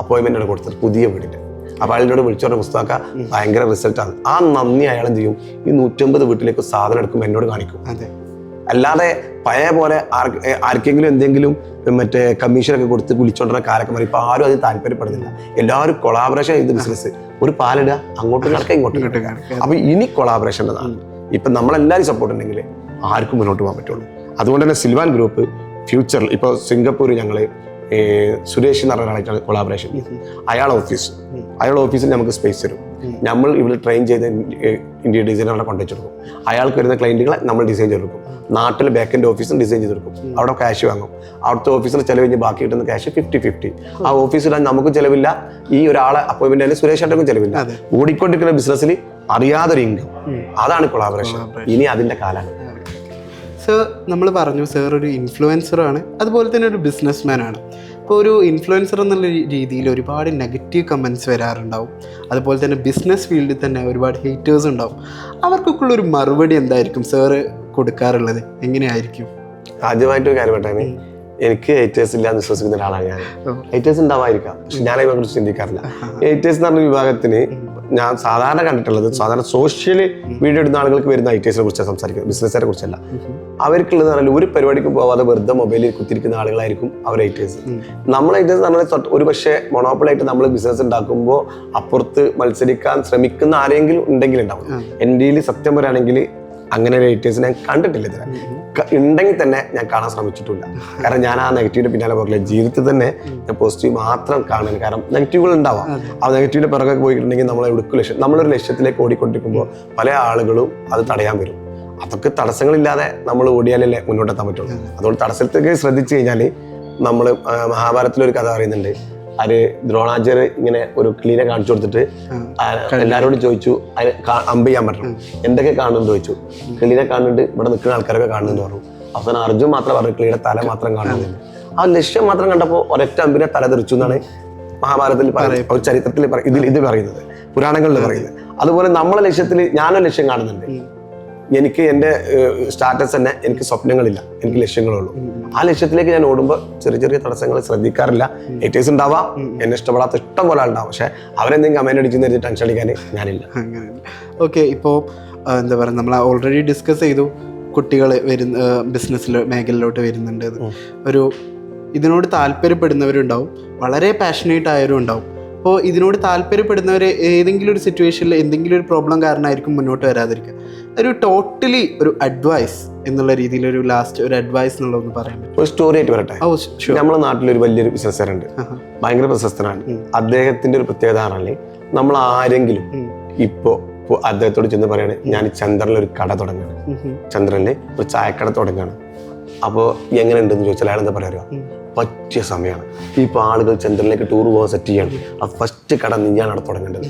അപ്പോയിന്റ്മെന്റ് ആണ് കൊടുത്തത്, പുതിയ വീടിന്റെ. അപ്പൊ അയാളോട് വിളിച്ചു പറഞ്ഞ പുസ്തക ഭയങ്കര റിസൾട്ടാണ്. ആ നന്ദി അയാൾ എന്ത് ചെയ്യും, ഈ 150 വീട്ടിലേക്ക് സാധനം എടുക്കുമ്പോൾ എന്നോട് കാണിക്കും. അല്ലാതെ പഴയ പോലെ ആർക്കെങ്കിലും എന്തെങ്കിലും മറ്റേ കമ്മീഷനൊക്കെ കൊടുത്ത് വിളിച്ചോണ്ടുള്ള കാലൊക്കെ മാറി. ഇപ്പൊ ആരും അതിന് താല്പര്യപ്പെടുന്നില്ല. എല്ലാവരും കൊളാബറേഷൻ ചെയ്ത് ബിസിനസ്, ഒരു പാലിടുക, അങ്ങോട്ടും കിടക്കുക ഇങ്ങോട്ടും കിടക്കുക. അപ്പൊ ഇനി കൊളാബറേഷൻ ഉള്ളതാണ്. ഇപ്പൊ നമ്മളെല്ലാവരും സപ്പോർട്ട് ഉണ്ടെങ്കിൽ ആർക്കും മുന്നോട്ട് പോകാൻ പറ്റുള്ളൂ. അതുകൊണ്ട് തന്നെ സിൽവാൻ ഗ്രൂപ്പ് ഫ്യൂച്ചറിൽ ഇപ്പോൾ സിംഗപ്പൂർ ഞങ്ങൾ സുരേഷ് എന്ന് പറഞ്ഞ ഒരാളായിട്ടാണ് കൊളാബറേഷൻ. അയാളുടെ ഓഫീസിൽ നമുക്ക് സ്പേസ് തരും. നമ്മൾ ഇവിടെ ട്രെയിൻ ചെയ്ത ഇന്റീരിയർ ഡിസൈനറെ കൊണ്ടുവച്ചെടുക്കും. അയാൾക്ക് വരുന്ന ക്ലയന്റുകളെ നമ്മൾ ഡിസൈൻ ചെയ്തെടുക്കും. നാട്ടിൽ ബാക്കിൻ്റെ ഓഫീസിൽ ഡിസൈൻ ചെയ്തെടുക്കും. അവിടെ ക്യാഷ് വാങ്ങും. അവിടുത്തെ ഓഫീസിൽ ചിലവ് കഴിഞ്ഞ് ബാക്കി കിട്ടുന്ന ക്യാഷ് 50-50. ആ ഓഫീസിൽ നമുക്കും ചിലവില്ല, ഈ ഒരാളെ അപ്പോയിന്റ്മെന്റ് ആയാലും സുരേഷ് ഏട്ടനും ചിലവില്ല. ഓടിക്കൊണ്ടിരിക്കുന്ന ബിസിനസ്സിൽ അറിയാതൊരു ഇൻകം, അതാണ് കൊളാബറേഷൻ. ഇനി അതിന്റെ കാലമാണ്. സർ, നമ്മൾ പറഞ്ഞു സർ ഒരു ഇൻഫ്ലുവൻസറാണ്, അതുപോലെ തന്നെ ഒരു ബിസിനസ്മാൻ ആണ്. ഇപ്പോൾ ഒരു ഇൻഫ്ലുവൻസർ എന്നുള്ള രീതിയിൽ ഒരുപാട് നെഗറ്റീവ് കമൻറ്റ്സ് വരാറുണ്ടാവും. അതുപോലെ തന്നെ ബിസിനസ് ഫീൽഡിൽ തന്നെ ഒരുപാട് ഹേറ്റേഴ്സ് ഉണ്ടാവും. അവർക്കൊക്കെ ഉള്ളൊരു മറുപടി എന്തായിരിക്കും സാറ് കൊടുക്കാറുള്ളത്? എങ്ങനെയായിരിക്കും? ആദ്യമായിട്ടൊരു കാര്യം പെട്ടാണ്, എനിക്ക് ഹേറ്റേഴ്സ് ഇല്ലാന്ന് വിശ്വസിക്കുന്ന ഒരാളാണ് ഞാൻ. ഹേറ്റേഴ്സ് ഉണ്ടാവാതിരിക്കാം, പക്ഷെ ഞാൻ അതിനെ കുറിച്ച് ചിന്തിക്കാറില്ല. ഹേറ്റേഴ്സ് എന്ന് പറഞ്ഞ വിഭാഗത്തിന് ഞാൻ സാധാരണ കണ്ടിട്ടുള്ളത്, സാധാരണ സോഷ്യൽ വീഡിയോ ഇടുന്ന ആളുകൾക്ക് വരുന്ന ഹേറ്റേഴ്സിനെ കുറിച്ചാണ് സംസാരിക്കുന്നത്, ബിസിനസ്സുകാരെ കുറിച്ചല്ല. അവർക്കുള്ളത് പറഞ്ഞാൽ ഒരു പരിപാടിക്കും പോവാതെ വെറുതെ മൊബൈലിൽ കുത്തിരിക്കുന്ന ആളുകളായിരിക്കും അവർ ഹേറ്റേഴ്സ്. നമ്മൾ ഹേറ്റേഴ്സ് എന്ന് പറഞ്ഞാൽ ഒരു പക്ഷേ മൊണോപ്പൊളായിട്ട് നമ്മൾ ബിസിനസ് ഉണ്ടാക്കുമ്പോൾ അപ്പുറത്ത് മത്സരിക്കാൻ ശ്രമിക്കുന്ന ആരെങ്കിലും ഉണ്ടെങ്കിൽ ഉണ്ടാവും. എൻ്റെ സത്യം പറയുകയാണെങ്കിൽ അങ്ങനെ ഒരു ഹേറ്റേഴ്സ് ഞാൻ കണ്ടിട്ടില്ല ഇതുവരെ. ഉണ്ടെങ്കിൽ തന്നെ ഞാൻ കാണാൻ ശ്രമിച്ചിട്ടില്ല. കാരണം ഞാൻ ആ നെഗറ്റീവിന്റെ പിന്നാലെ പോകില്ല. ജീവിതത്തിൽ തന്നെ ഞാൻ പോസിറ്റീവ് മാത്രം കാണുന്നത്. കാരണം നെഗറ്റീവുകൾ ഉണ്ടാവാം. ആ നെഗറ്റീവിന്റെ പിറകെ പോയിട്ടുണ്ടെങ്കിൽ നമ്മൾ നമ്മളൊരു ലക്ഷ്യത്തിലേക്ക് ഓടിക്കൊണ്ടിരിക്കുമ്പോൾ പല ആളുകളും അത് തടയാൻ വരും. അതൊക്കെ തടസ്സങ്ങളില്ലാതെ നമ്മൾ ഓടിയാലല്ലേ മുന്നോട്ടെത്താൻ പറ്റുള്ളൂ. അതുകൊണ്ട് തടസ്സത്തേക്ക് ശ്രദ്ധിച്ചു കഴിഞ്ഞാൽ നമ്മൾ മഹാഭാരതത്തിലൊരു കഥ പറയുന്നുണ്ട്. അത് ദ്രോണാചാര്യ ഇങ്ങനെ ഒരു കിളീനെ കാണിച്ചു കൊടുത്തിട്ട് എല്ലാവരോടും ചോദിച്ചു അമ്പ് ചെയ്യാൻ പറ്റണം, എന്തൊക്കെ കാണുമെന്ന് ചോദിച്ചു. കിളീനെ കാണുന്നുണ്ട്, ഇവിടെ നിൽക്കുന്ന ആൾക്കാരൊക്കെ കാണുന്നെന്ന് പറഞ്ഞു. അവസാനം അർജുൻ മാത്രം പറഞ്ഞു കിളിയുടെ തല മാത്രം കാണുന്നുണ്ട്. ആ ലക്ഷ്യം മാത്രം കണ്ടപ്പോൾ ഒരൊറ്റ അമ്പിനെ തല തെറിച്ചു എന്നാണ് മഹാഭാരതത്തിൽ പറയുന്നത്, ചരിത്രത്തിൽ ഇത് പറയുന്നത്, പുരാണങ്ങളിൽ പറയുന്നത്. അതുപോലെ നമ്മളെ ലക്ഷ്യത്തിൽ ഞാനൊരു ലക്ഷ്യം കാണുന്നുണ്ട്. എനിക്ക് എൻ്റെ സ്റ്റാറ്റസ് തന്നെ, എനിക്ക് സ്വപ്നങ്ങളില്ല, എനിക്ക് ലക്ഷ്യങ്ങളുള്ളൂ. ആ ലക്ഷ്യത്തിലേക്ക് ഞാൻ ഓടുമ്പോൾ ചെറിയ ചെറിയ തടസ്സങ്ങൾ ശ്രദ്ധിക്കാറില്ല. ഹേറ്റേഴ്സ് ഉണ്ടാവാം, എന്നെ ഇഷ്ടപ്പെടാത്ത ഇഷ്ടം പോലെ ആളുണ്ടാവും. പക്ഷെ അവരെന്തെങ്കിലും കമന്റ് അടിക്കുന്ന ടെൻഷൻ അടിക്കാൻ ഞാനില്ല. ഓക്കെ, ഇപ്പോൾ എന്താ പറയുക, നമ്മൾ ഓൾറെഡി ഡിസ്കസ് ചെയ്തു കുട്ടികൾ ബിസിനസ്സിൽ മേഖലയിലോട്ട് വരുന്നുണ്ട്. ഒരു ഇതിനോട് താല്പര്യപ്പെടുന്നവരുണ്ടാവും, വളരെ പാഷനേറ്റ് ആയവരും ഉണ്ടാവും. അപ്പോൾ ഇതിനോട് താല്പര്യപ്പെടുന്നവർ ഏതെങ്കിലും ഒരു സിറ്റുവേഷനിൽ എന്തെങ്കിലും ഒരു പ്രോബ്ലം കാരണമായിരിക്കും മുന്നോട്ട് വരാതിരിക്കുക. ഒരു ടോട്ടലി ഒരു അഡ്വൈസ് എന്നുള്ള രീതിയിൽ ഒരു ലാസ്റ്റ് ഒരു അഡ്വൈസ് എന്നുള്ളതൊന്ന് പറയാൻ പറ്റും? ഒരു സ്റ്റോറി ആയിട്ട് വരട്ടെ. നമ്മളെ നാട്ടിലൊരു വലിയൊരു ബിസിനസ്സുകാരുണ്ട്, ഭയങ്കര പ്രശസ്തനാണ്. അദ്ദേഹത്തിന്റെ ഒരു പ്രത്യേകത പറഞ്ഞാൽ നമ്മൾ ആരെങ്കിലും ഇപ്പോൾ അദ്ദേഹത്തോട് ചെന്ന് പറയാണ് ഞാൻ ചന്ദ്രനിൽ ഒരു കട തുടങ്ങുകയാണ്, ചന്ദ്രനിൽ ഒരു ചായക്കട തുടങ്ങുകയാണ്, അപ്പോൾ എങ്ങനെ ഉണ്ടെന്ന് ചോദിച്ചാൽ അയാൾ എന്താ പറയാ, പറ്റിയ സമയമാണ്, ഇപ്പോൾ ആളുകൾ ചന്ദ്രനിലേക്ക് ടൂർ പോകാൻ സെറ്റ് ചെയ്യണം, ആ ഫസ്റ്റ് കട നീയാണ് അവിടെ തുടങ്ങേണ്ടത്.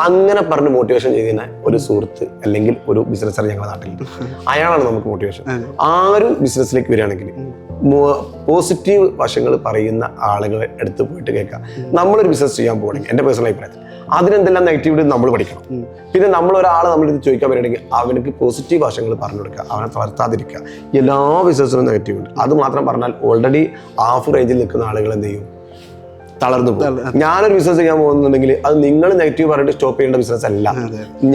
അങ്ങനെ പറഞ്ഞ് മോട്ടിവേഷൻ ചെയ്യുന്ന ഒരു സുഹൃത്ത് അല്ലെങ്കിൽ ഒരു ബിസിനസ്സാണ് ഞങ്ങളുടെ നാട്ടിൽ. അയാളാണ് നമുക്ക് മോട്ടിവേഷൻ. ആരും ബിസിനസ്സിലേക്ക് വരികയാണെങ്കിൽ പോസിറ്റീവ് വശങ്ങൾ പറയുന്ന ആളുകളെ അടുത്ത് പോയിട്ട് കേൾക്കാം. നമ്മളൊരു ബിസിനസ് ചെയ്യാൻ പോകണമെങ്കിൽ എൻ്റെ പേഴ്സണൽ അഭിപ്രായത്തിൽ അതിനെന്തെല്ലാം നെഗറ്റീവ് നമ്മൾ പഠിക്കണം. പിന്നെ നമ്മളൊരാൾ നമ്മളിത് ചോദിക്കാൻ വരികയാണെങ്കിൽ അവനക്ക് പോസിറ്റീവ് വശങ്ങൾ പറഞ്ഞു കൊടുക്കുക, അവനെ തളർത്താതിരിക്കുക. എല്ലാ ബിസിനസ്സിനും നെഗറ്റീവ് ഉണ്ട്. അത് മാത്രം പറഞ്ഞാൽ ഓൾറെഡി ഹാഫ് റേഞ്ചിൽ നിൽക്കുന്ന ആളുകൾ എന്ത് ചെയ്യും, തളർന്നു പോകും. ഞാനൊരു ബിസിനസ് ചെയ്യാൻ പോകുന്നുണ്ടെങ്കിൽ അത് നിങ്ങൾ നെഗറ്റീവ് പറഞ്ഞിട്ട് സ്റ്റോപ്പ് ചെയ്യേണ്ട ബിസിനസ് അല്ല.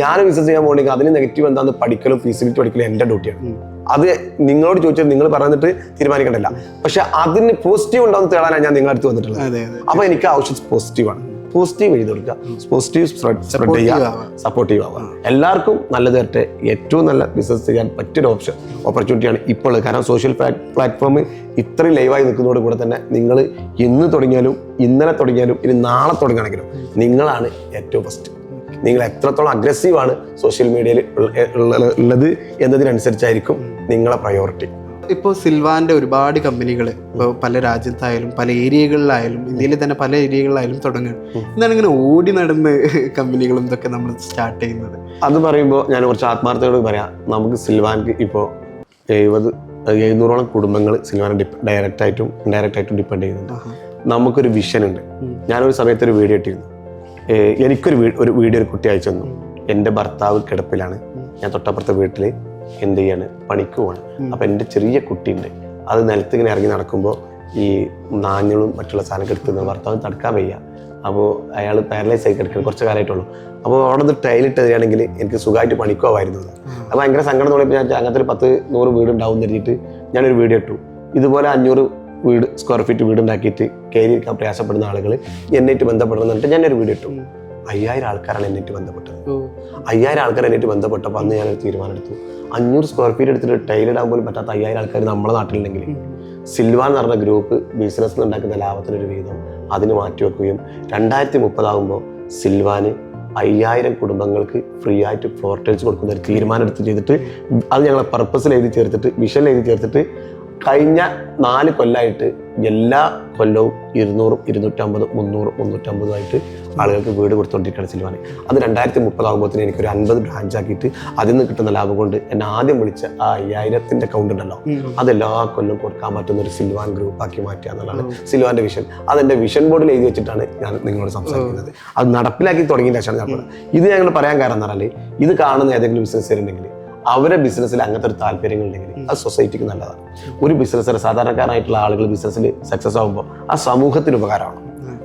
ഞാനൊരു ബിസിനസ് ചെയ്യാൻ പോകണമെങ്കിൽ അതിന് നെഗറ്റീവ് എന്താണെന്ന് പഠിക്കലും ഫീസിബിലിറ്റി പഠിക്കലും എൻ്റെ ഡ്യൂട്ടിയാണ്. അത് നിങ്ങളോട് ചോദിച്ചാൽ നിങ്ങൾ പറഞ്ഞിട്ട് തീരുമാനിക്കണ്ടല്ല. പക്ഷെ അതിന് പോസിറ്റീവ് ഉണ്ടാവുന്ന തേടാനാണ് ഞാൻ നിങ്ങളുടെ അടുത്ത് വന്നിട്ടുള്ളത്. അപ്പൊ എനിക്ക് ആവശ്യം പോസിറ്റീവാണ്. പോസിറ്റീവ് എഴുതി കൊടുക്കുക, പോസിറ്റീവ് സ്പ്രെഡ് ചെയ്യുക, സപ്പോർട്ടീവ് ആവുക. എല്ലാവർക്കും നല്ലത് വരട്ടെ. ഏറ്റവും നല്ല ബിസിനസ് ചെയ്യാൻ പറ്റിയൊരു ഓപ്പർച്യൂണിറ്റിയാണ് ഇപ്പോൾ. കാരണം സോഷ്യൽ പ്ലാറ്റ്ഫോം ഇത്രയും ലൈവായി നിൽക്കുന്നതോട് കൂടെ തന്നെ നിങ്ങൾ ഇന്ന് തുടങ്ങിയാലും ഇന്നലെ തുടങ്ങിയാലും ഇനി നാളെ തുടങ്ങുകയാണെങ്കിലും നിങ്ങളാണ് ഏറ്റവും ഫസ്റ്റ്. നിങ്ങൾ എത്രത്തോളം അഗ്രസീവാണ് സോഷ്യൽ മീഡിയയിൽ ഉള്ളത് എന്നതിനനുസരിച്ചായിരിക്കും നിങ്ങളെ പ്രയോറിറ്റി. ഇപ്പോൾ സിൽവാൻ്റെ ഒരുപാട് കമ്പനികൾ ഇപ്പോൾ പല രാജ്യത്തായാലും പല ഏരിയകളിലായാലും ഇന്ത്യയിൽ തന്നെ പല ഏരിയകളിലായാലും തുടങ്ങുകയാണ്. എന്താണ് ഇങ്ങനെ ഓടി നടന്ന് കമ്പനികളും ഇതൊക്കെ നമ്മൾ സ്റ്റാർട്ട് ചെയ്യുന്നത്? അത് പറയുമ്പോൾ ഞാൻ കുറച്ച് ആത്മാർത്ഥയോട് പറയാം. നമുക്ക് സിൽവാൻക്ക് ഇപ്പോൾ 700-ഓളം കുടുംബങ്ങൾ സിൽവാനെ ഡയറക്റ്റായിട്ടും ഇൻഡയറക്റ്റായിട്ടും ഡിപ്പെൻഡ് ചെയ്യുന്നുണ്ട്. നമുക്കൊരു വിഷൻ ഉണ്ട്. ഞാനൊരു സമയത്ത് ഒരു വീഡിയോ ഇട്ടിരുന്നു. എനിക്കൊരു വീഡിയോ ഒരു കുട്ടി അയച്ചു തന്നു. എൻ്റെ ഭർത്താവ് കിടപ്പിലാണ്, ഞാൻ തൊട്ടപ്പുറത്തെ വീട്ടിൽ എന്ത് ചെയ്യാണ്, പണിക്ക് പോവാണ്. അപ്പം എൻ്റെ ചെറിയ കുട്ടിയുണ്ട്, അത് നിലത്ത് ഇങ്ങനെ ഇറങ്ങി നടക്കുമ്പോൾ ഈ നാഞ്ഞളും മറ്റുള്ള സാധനമൊക്കെ എടുത്തുന്ന ഭർത്താവ് തടുക്കാൻ വയ്യ. അപ്പോൾ അയാൾ പാരലൈസ് ആയി കിടക്കണം, കുറച്ച് കാലമായിട്ടുള്ളൂ. അപ്പോൾ അവിടെ നിന്ന് ടൈലിട്ട് തരികയാണെങ്കിൽ എനിക്ക് സുഖമായിട്ട് പണിക്കുമായിരുന്നു. അപ്പോൾ ഭയങ്കര സങ്കടം തോന്നിയപ്പോൾ ഞാൻ അങ്ങനത്തെ ഒരു 10-100 വീട് ഉണ്ടാവും എന്ന് ഞാനൊരു വീഡിയോ ഇട്ടു. ഇതുപോലെ 500 സ്ക്വയർ ഫീറ്റ് വീടുണ്ടാക്കിയിട്ട് കയറിയിരിക്കാൻ പ്രയാസപ്പെടുന്ന ആളുകൾ എന്നായിട്ട് ബന്ധപ്പെടണം എന്നിട്ട് ഞാനൊരു വീഡിയോ ഇട്ടു. 5000 ആൾക്കാരാണ് എന്നിട്ട് ബന്ധപ്പെട്ടത്. 5000 ആൾക്കാർ എന്നിട്ട് ബന്ധപ്പെട്ടപ്പോൾ അന്ന് ഞാനൊരു തീരുമാനം എടുത്തു. 500 സ്ക്വയർ ഫീറ്റ് എടുത്തിട്ട് ടൈലിടാൻ പോലും പറ്റാത്ത 5000 ആൾക്കാർ നമ്മുടെ നാട്ടിലുണ്ടെങ്കിൽ സിൽവാൻ എന്ന് പറഞ്ഞ ഗ്രൂപ്പ് ബിസിനസ് ഉണ്ടാക്കുന്ന ലാഭത്തിനൊരു വീതം അതിന് മാറ്റിവെക്കുകയും 2030 ആകുമ്പോൾ സിൽവാന് 5000 കുടുംബങ്ങൾക്ക് ഫ്രീ ആയിട്ട് ഫ്ലോർ ടൈൽസ് കൊടുക്കുന്ന ഒരു തീരുമാനം എടുത്ത് ചെയ്തിട്ട് അത് ഞങ്ങളെ പർപ്പസിൽ എഴുതി ചേർത്തിട്ട് വിഷനിൽ എഴുതി ചേർത്തിട്ട് കഴിഞ്ഞ 4 കൊല്ലമായിട്ട് എല്ലാ കൊല്ലവും 200, 250, 300, 350 ആയിട്ട് ആളുകൾക്ക് വീട് കൊടുത്തുകൊണ്ടിരിക്കുകയാണ് സിൽവാന്. അത് 2030 ആകുമ്പോഴത്തേന് എനിക്കൊരു 50 ബ്രാഞ്ച് ആക്കിയിട്ട് അതിൽ നിന്ന് കിട്ടുന്ന ലാഭം കൊണ്ട് എന്നെ ആദ്യം വിളിച്ച ആ 5000ന്റെ അക്കൗണ്ട് ഉണ്ടല്ലോ, അതെല്ലാ കൊല്ലം കൊടുക്കാൻ പറ്റുന്ന ഒരു സിൽവാൻ ഗ്രൂപ്പ് ആക്കി മാറ്റുക എന്നുള്ളതാണ് സിൽവാന്റെ വിഷൻ. അതെന്റെ വിഷൻ ബോർഡിൽ എഴുതി വെച്ചിട്ടാണ് ഞാൻ നിങ്ങളോട് സംസാരിക്കുന്നത്. അത് നടപ്പിലാക്കി തുടങ്ങിയ ശേഷമാണ് ഞാൻ പറഞ്ഞത്. ഇത് ഞങ്ങൾ പറയാൻ കാരണം എന്ന് പറഞ്ഞാൽ ഇത് കാണുന്ന ഏതെങ്കിലും ബിസിനസ്സുകാരുണ്ടെങ്കിൽ അവരുടെ ബിസിനസ്സിൽ അങ്ങനത്തെ ഒരു താല്പര്യങ്ങൾ ഉണ്ടെങ്കിൽ അത് സൊസൈറ്റിക്ക് നല്ലതാണ്. ഒരു ബിസിനസ്സർ സാധാരണക്കാരായിട്ടുള്ള ആളുകൾ ബിസിനസ്സിൽ സക്സസ് ആകുമ്പോൾ ആ സമൂഹത്തിന് ഉപകാരമാണ്.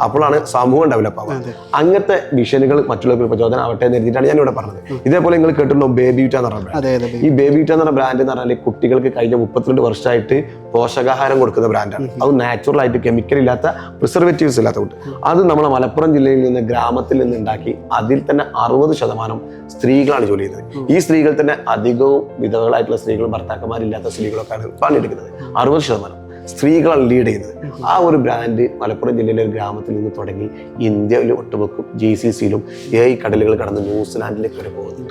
അപ്പോഴാണ് സമൂഹം ഡെവലപ്പ് ആവുക. അങ്ങനത്തെ വിഷനുകൾ മറ്റുള്ളവർക്ക് പ്രചോദനം ആവട്ടെ എന്ന് എഴുതിയിട്ടാണ് ഞാൻ ഇവിടെ പറഞ്ഞത്. ഇതേപോലെ നിങ്ങൾ കേട്ടിട്ടുണ്ടോ ബേബിവിറ്റ എന്ന് പറഞ്ഞ ബ്രാൻഡ്? ഈ ബേബിവിറ്റ എന്ന് പറഞ്ഞ ബ്രാൻഡ് എന്ന് പറഞ്ഞാൽ കുട്ടികൾക്ക് കഴിഞ്ഞ 32 വർഷമായിട്ട് പോഷകാഹാരം കൊടുക്കുന്ന ബ്രാൻഡാണ്. അത് നാച്ചുറൽ ആയിട്ട് കെമിക്കൽ ഇല്ലാത്ത, പ്രിസർവേറ്റീവ്സ് ഇല്ലാത്ത ഫുഡ്. അത് നമ്മളെ മലപ്പുറം ജില്ലയിൽ നിന്ന്, ഗ്രാമത്തിൽ നിന്ന് ഉണ്ടാക്കി അതിൽ തന്നെ 60% സ്ത്രീകളാണ് ജോലി ചെയ്യുന്നത്. ഈ സ്ത്രീകൾ തന്നെ അധികവും വിധവകളായിട്ടുള്ള സ്ത്രീകളും ഭർത്താക്കന്മാരില്ലാത്ത സ്ത്രീകളൊക്കെയാണ് പണിയെടുക്കുന്നത്. 60% സ്ത്രീകളാണ് ലീഡ് ചെയ്യുന്നത്. ആ ഒരു ബ്രാൻഡ് മലപ്പുറം ജില്ലയിലെ ഒരു ഗ്രാമത്തിൽ നിന്ന് തുടങ്ങി ഇന്ത്യയിൽ ഒട്ടുമുക്കും GCCയിലും 7 കടലുകൾ കടന്ന് ന്യൂസിലാൻഡിലേക്ക് വരെ പോകുന്നു.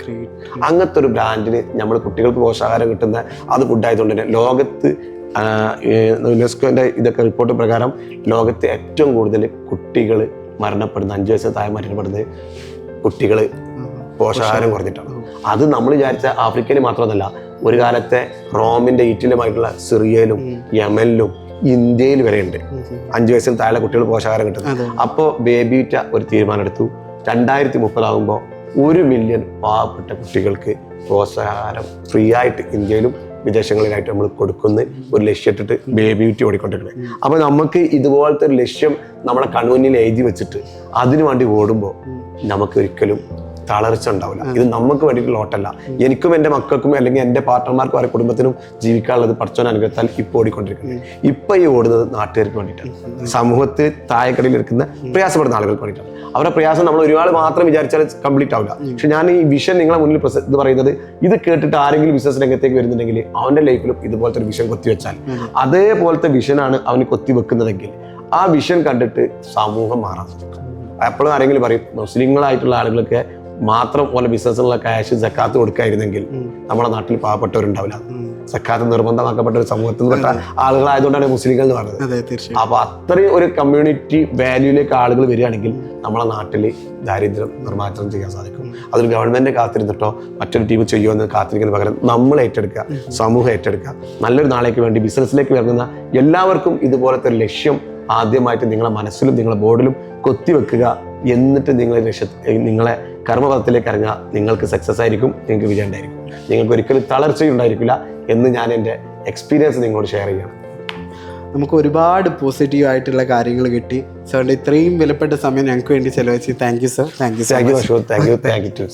അങ്ങനത്തെ ഒരു ബ്രാൻഡിന് നമ്മൾ കുട്ടികൾക്ക് പോഷകാഹാരം കിട്ടുന്ന അത് ഫുഡായതുകൊണ്ട് തന്നെ ലോകത്ത് യുനെസ്കോന്റെ ഇതൊക്കെ റിപ്പോർട്ട് പ്രകാരം ലോകത്ത് ഏറ്റവും കൂടുതൽ കുട്ടികൾ മരണപ്പെടുന്ന, 5 വയസ്സിന് താഴെ മരണപ്പെടുന്നത് കുട്ടികൾ പോഷകാഹാരം കുറഞ്ഞിട്ടാണ്. അത് നമ്മൾ വിചാരിച്ച ആഫ്രിക്കയിൽ മാത്രമല്ല, ഒരു കാലത്തെ റോമിന്റെ ഈറ്റിലുമായിട്ടുള്ള സിറിയയിലും യമനിലും ഇന്ത്യയിൽ വരെ ഉണ്ട് 5 വയസ്സിന് താഴെ കുട്ടികൾ പോഷകാഹാരം കിട്ടുന്നത്. അപ്പോൾ ബേബിവിറ്റ ഒരു തീരുമാനം എടുത്തു, 2030 ആകുമ്പോൾ 1 മില്യൺ പാവപ്പെട്ട കുട്ടികൾക്ക് പോഷകാഹാരം ഫ്രീ ആയിട്ട് ഇന്ത്യയിലും വിദേശങ്ങളിലായിട്ട് നമ്മൾ കൊടുക്കുന്ന ഒരു ലക്ഷ്യം ഇട്ടിട്ട് ബേബിവിറ്റ ഓടിക്കൊണ്ടിരിക്കുന്നത്. അപ്പോൾ നമുക്ക് ഇതുപോലത്തെ ഒരു ലക്ഷ്യം നമ്മളെ കൺമുന്നിൽ എഴുതി വെച്ചിട്ട് അതിനു വേണ്ടി ഓടുമ്പോൾ നമുക്ക് ഒരിക്കലും തളർച്ച ഉണ്ടാവില്ല. ഇത് നമുക്ക് വേണ്ടിയിട്ടുള്ള ഓട്ടല്ല. എനിക്കും എൻ്റെ മക്കൾക്കും അല്ലെങ്കിൽ എൻ്റെ പാർട്ട്ണർമാർക്കും അവരുടെ കുടുംബത്തിനും ജീവിക്കാനുള്ളത് പടച്ചോൻ അനുഗ്രഹത്താൽ ഇപ്പോൾ ഓടിക്കൊണ്ടിരിക്കുന്നത്. ഇപ്പം ഈ ഓടുന്നത് നാട്ടുകാർക്ക് വേണ്ടിയിട്ടാണ്, സമൂഹത്തിൽ താഴെക്കടയിൽ ഇരിക്കുന്ന പ്രയാസപ്പെടുന്ന ആളുകൾക്ക് വേണ്ടിയിട്ടാണ്. അവരുടെ പ്രയാസം നമ്മൾ ഒരുപാട് മാത്രം വിചാരിച്ചാൽ കംപ്ലീറ്റ് ആവില്ല. പക്ഷെ ഞാൻ ഈ വിഷൻ നിങ്ങളെ മുന്നിൽ ഇത് പറയുന്നത്, ഇത് കേട്ടിട്ട് ആരെങ്കിലും ബിസിനസ് രംഗത്തേക്ക് വരുന്നുണ്ടെങ്കിൽ അവൻ്റെ ലൈഫിലും ഇതുപോലത്തെ ഒരു വിഷൻ കൊത്തിവെച്ചാൽ, അതേപോലത്തെ വിഷനാണ് അവന് കൊത്തിവെക്കുന്നതെങ്കിൽ ആ വിഷൻ കണ്ടിട്ട് സമൂഹം മാറാൻ സാധിക്കും. എപ്പോഴും ആരെങ്കിലും പറയും മുസ്ലിങ്ങളായിട്ടുള്ള ആളുകളൊക്കെ മാത്രം പോലെ ബിസിനസ്സിനുള്ള ക്യാഷ് സക്കാത്ത് കൊടുക്കായിരുന്നെങ്കിൽ നമ്മുടെ നാട്ടിൽ പാവപ്പെട്ടവരുണ്ടാവില്ല. സക്കാത്ത് നിർബന്ധമാക്കപ്പെട്ട ഒരു സമൂഹത്തിൽ പെട്ട ആളുകളായതുകൊണ്ടാണ് മുസ്ലിങ്ങൾ എന്ന് പറയുന്നത്. അപ്പൊ അത്രയും ഒരു കമ്മ്യൂണിറ്റി വാല്യൂയിലേക്ക് ആളുകൾ വരികയാണെങ്കിൽ നമ്മളെ നാട്ടിൽ ദാരിദ്ര്യം നിർമ്മാർജ്ജനം ചെയ്യാൻ സാധിക്കും. അതൊരു ഗവൺമെന്റ് കാത്തിരുന്നിട്ടോ മറ്റൊരു ടീം ചെയ്യുമോ എന്ന് കാത്തിരിക്കുന്നതിന് പകരം നമ്മൾ ഏറ്റെടുക്കുക, സമൂഹം ഏറ്റെടുക്കുക. നല്ലൊരു നാളേക്ക് വേണ്ടി ബിസിനസ്സിലേക്ക് വരുന്ന എല്ലാവർക്കും ഇതുപോലത്തെ ഒരു ലക്ഷ്യം ആദ്യമായിട്ട് നിങ്ങളെ മനസ്സിലും നിങ്ങളെ ബോർഡിലും കൊത്തിവെക്കുക. എന്നിട്ട് നിങ്ങളെ കർമ്മപഥത്തിലേക്ക് ഇറങ്ങുക. നിങ്ങൾക്ക് സക്സസ് ആയിരിക്കും, നിങ്ങൾക്ക് വിജയം ഉണ്ടായിരിക്കും, നിങ്ങൾക്ക് ഒരിക്കലും തളർച്ചയുണ്ടായിരിക്കില്ല എന്ന് ഞാൻ എൻ്റെ എക്സ്പീരിയൻസ് നിങ്ങളോട് ഷെയർ ചെയ്യണം. നമുക്ക് ഒരുപാട് പോസിറ്റീവ് ആയിട്ടുള്ള കാര്യങ്ങൾ കിട്ടി. സാറിൻ്റെ ഇത്രയും വിലപ്പെട്ട സമയം ഞങ്ങൾക്ക് വേണ്ടി ചെലവഴിച്ച് thank you sir. Thank you.